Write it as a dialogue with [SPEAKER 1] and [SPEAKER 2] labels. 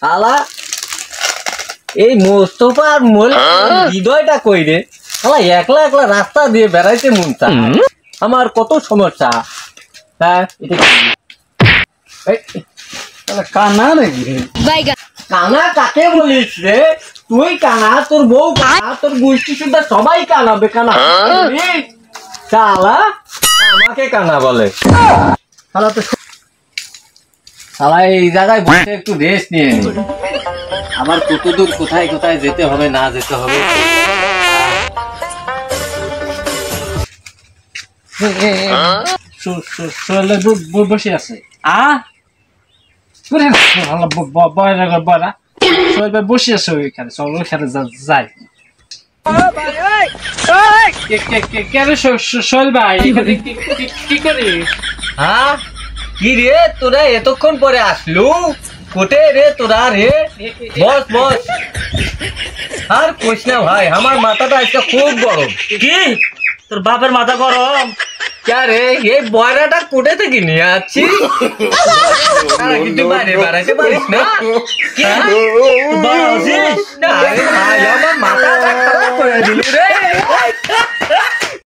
[SPEAKER 1] শালা এই মোস্তফা আর হৃদয়টা কই রে? শালা একলা একলা রাস্তা দিয়ে বেড়াইতে মন চায়। আমার কত সমস্যা। হ্যাঁ এটা কি কানা নাকি? কানা কাকে বলিস রে? তুই কানা, তোর বউ কানা, তোর গোষ্ঠী সুদ্ধা সবাই কানা বেকানা। শালা আমাকে কানা বলে। শালা তো শালা এই জায়গায় বসে একটু রেস্ট নিয়ে নি। আমার কতদূর কোথায় কোথায় যেতে হবে না যেতে হবে।
[SPEAKER 2] বসে আছে বসে আছে ওইখানে, চল ওইখানে যাই। সোহেল ভাই কি করি?
[SPEAKER 1] হ্যাঁ কি রে তোরা এতক্ষণ পরে আসলু? কোটে রে তোরা রে? বস বস। আর কইস না ভাই, আমার মাথাটা আজকে খুব গরম।
[SPEAKER 2] কি তোর বাপের মাথা গরম?
[SPEAKER 1] কে রে এই বয়রাটা কোটে থেকে নিয়ে আসছি? কিন্তু বাইরে বেড়াইতে পারিস না?
[SPEAKER 2] বড় হচ্ছিস?
[SPEAKER 1] না রে ভাই, আমার মাথাটা খারাপ করে দিল রে।